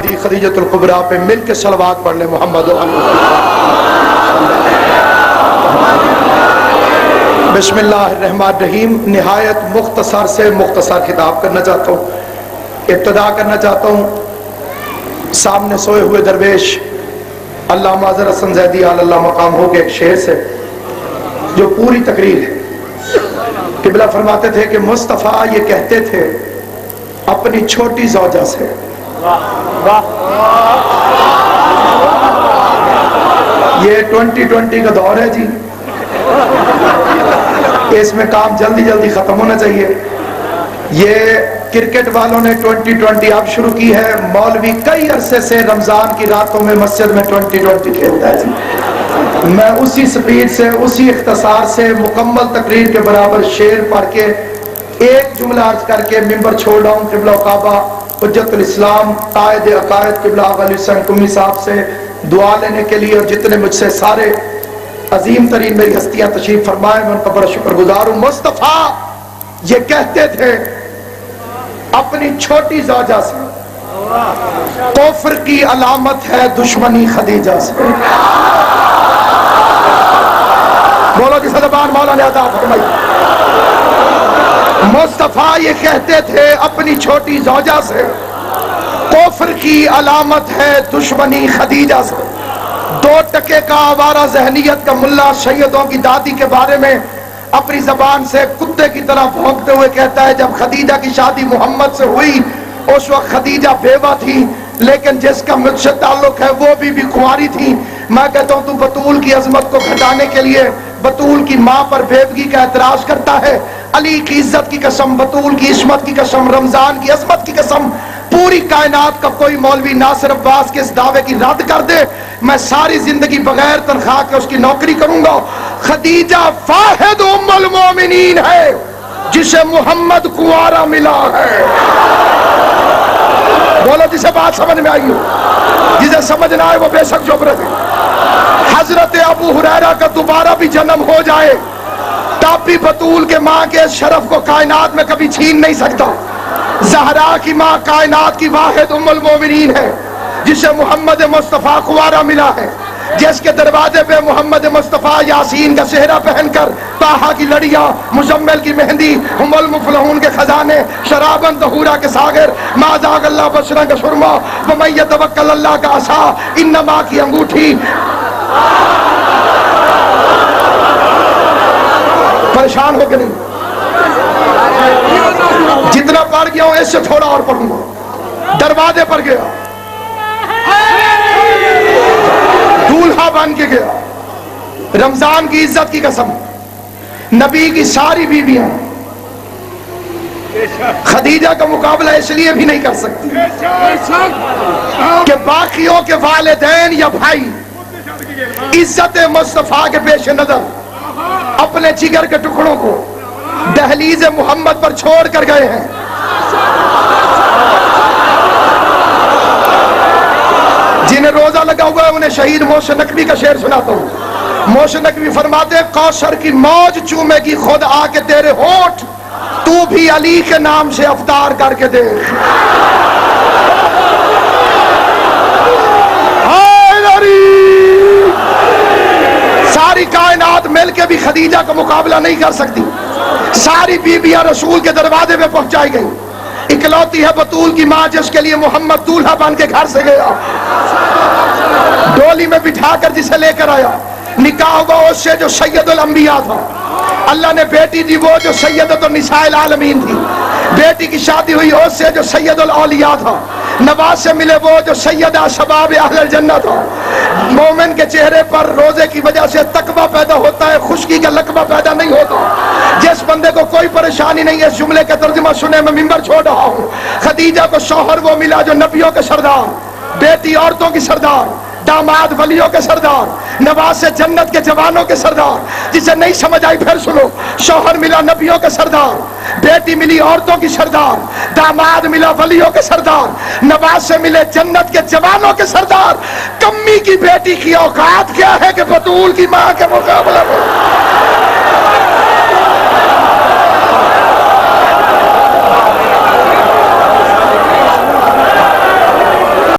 हाजी खदीजतुल कुबरा पे मिल के सलवात पढ़ ले मोहम्मद बिस्मिल्लाहिर्रहमानिर्रहीम। निहायत मुख्तसर से मुख्तसर खिताब करना चाहता हूँ, इब्तिदा करना चाहता हूँ। सामने सोए हुए दरवेश अल्लामा ज़र हसन ज़ैदी अल्लाह मकाम हो के एक शेर से जो पूरी तकरीर है। किबला फरमाते थे कि मुस्तफ़ा ये कहते थे अपनी छोटी ज़ौजा से, ये 2020 का दौर है जी, इसमें काम जल्दी जल्दी खत्म होना चाहिए। ये क्रिकेट वालों ने 2020 अब शुरू की है, मौलवी कई अरसे से रमजान की रातों में मस्जिद में 2020 खेलता है जी। मैं उसी स्पीड से, उसी इख्तिसार से मुकम्मल तकरीर के बराबर शेर पढ़ के एक जुमला अर्ज करके मिंबर छोड़ रहा हूँ। क़िबला काबा हुज्जतुल इस्लाम कायद अकायद क़िबला अली हुसैन कुमी साहब से दुआ लेने के लिए, और जितने मुझसे सारे अजीम तरीन मेरी हस्तियां तशरीफ फरमाए, मैं उनका बड़ा शुक्रगुजार हूँ। मुस्तफ़ा ये कहते थे अपनी छोटी ज़ौजा से, कुफ्र की अलामत है दुश्मनी खदीजा से। बोलो कि सदबान मौला ने अता फरमाई। मुस्तफ़ा ये कहते थे अपनी छोटी ज़ौजा से, कुफ्र की अलामत है दुश्मनी खदीजा से। 2 टके का आवारा ज़हनियत का मुल्ला सैयदों की दादी के बारे में अपनी ज़बान से कुत्ते की तरह भौंकते हुए कहता है, जब खदीजा की शादी मोहम्मद से हुई उस वक्त खदीजा बेवा थी, लेकिन जिसका मुझसे ताल्लुक है वो भी कुंवारी थी। मैं कहता हूँ तू बतूल की अजमत को घटाने के लिए बतूल की माँ पर बेवगी का एतराज करता है। अली की इज्जत की कसम, बतूल की इस्मत की कसम, रमजान की अजमत की कसम, पूरी कायनात का कोई मौलवी नासिर अब्बास के इस दावे की रद्द कर दे, मैं सारी जिंदगी बगैर तनख्वाह के उसकी नौकरी करूंगा। खदीजा वाहिद उम्मुल मोमिनीन है जिसे मोहम्मद कुंवारा मिला है। बोलो जिसे बात समझ में आई हो, जिसे समझ ना आए वो बेशक चुप रहे। हजरत अबू हुरैरा का दोबारा भी जन्म हो जाए तब भी बतूल के माँ के शरफ को कायनात में कभी छीन नहीं सकता। ज़हरा की माँ कायनात की वाहिद उम्मुल मोमिनीन है जिसे मोहम्मद मुस्तफ़ा कुंवारा मिला है, जिसके दरवाजे पे मोहम्मद मुस्तफ़ा यासीन का सेहरा पहनकर, ताहा की लड़ियां, मुजम्मिल की मेहंदी, हुमुल मुफलहून के खजाने, शराबन तहूरा के सागर, माज़ाग अल्लाह बशरा का सुरमा, वमन यतवक्कल अल्लाह का आसा, इन्नमा की अंगूठी। परेशान हो के नहीं, जितना पढ़ गया हूं इससे थोड़ा और पढ़ूंगा। दरवाजे पर गया, दूल्हा बन के गया, रमजान की इज्जत की कसम, नबी की सारी बीवियां खदीजा का मुकाबला इसलिए भी नहीं कर सकती कि बाकियों के वालिदैन या भाई इज्जत मुस्तफा के पेश नजर अपने जिगर के टुकड़ों को दहलीज मोहम्मद पर छोड़ कर गए हैं। जिन्हें रोजा लगा हुआ है उन्हें शहीद मोहसिन नकवी का शेर सुनाता हूँ। मोहसिन नकवी फरमाते, कौसर की मौज चूमेगी खुद आके तेरे होठ, तू भी अली के नाम से अवतार करके देख। सारी कायनात मिल के भी खदीजा का मुकाबला नहीं कर सकती। सारी बीबियां रसूल के दरवाजे पे पहुंचाई गई। इकलौती है बतूल की माँ जिसके लिए मोहम्मद दूल्हा बन के घर से गया, डोली में बिठाकर जिसे लेकर आया। निकाह हुआ उससे जो सैयदुल अंबिया था, अल्लाह ने बेटी दी वो जो सैयदतुन निसाइल आलमीन थी। बेटी की शादी हुई उससे जो सैयदुल औलिया था। नवाज से मिले वो जो सैयदा शबाब अहलुल जन्नत था। मोमिन के चेहरे पर रोजे की वजह से तकवा पैदा होता है, खुशकी का लकवा पैदा नहीं होता। जिस बंदे को कोई परेशानी नहीं है, इस जुमले का तर्जुमा सुने, मैं मिंबर छोड़ रहा हूँ। खदीजा को शौहर वो मिला जो नबियों के सरदार, बेटी औरतों की सरदार, दामाद वलियों के सरदार, नवाज से जन्नत के जवानों के सरदार। जिसे नहीं समझ आई फिर सुनो, शौहर मिला नबियों के सरदार, बेटी मिली औरतों की सरदार, दामाद मिला वलियों के सरदार, नवाज से मिले जन्नत के जवानों के सरदार। कम्मी की बेटी की औकात क्या है कि बतूल की माँ के मुकाबले में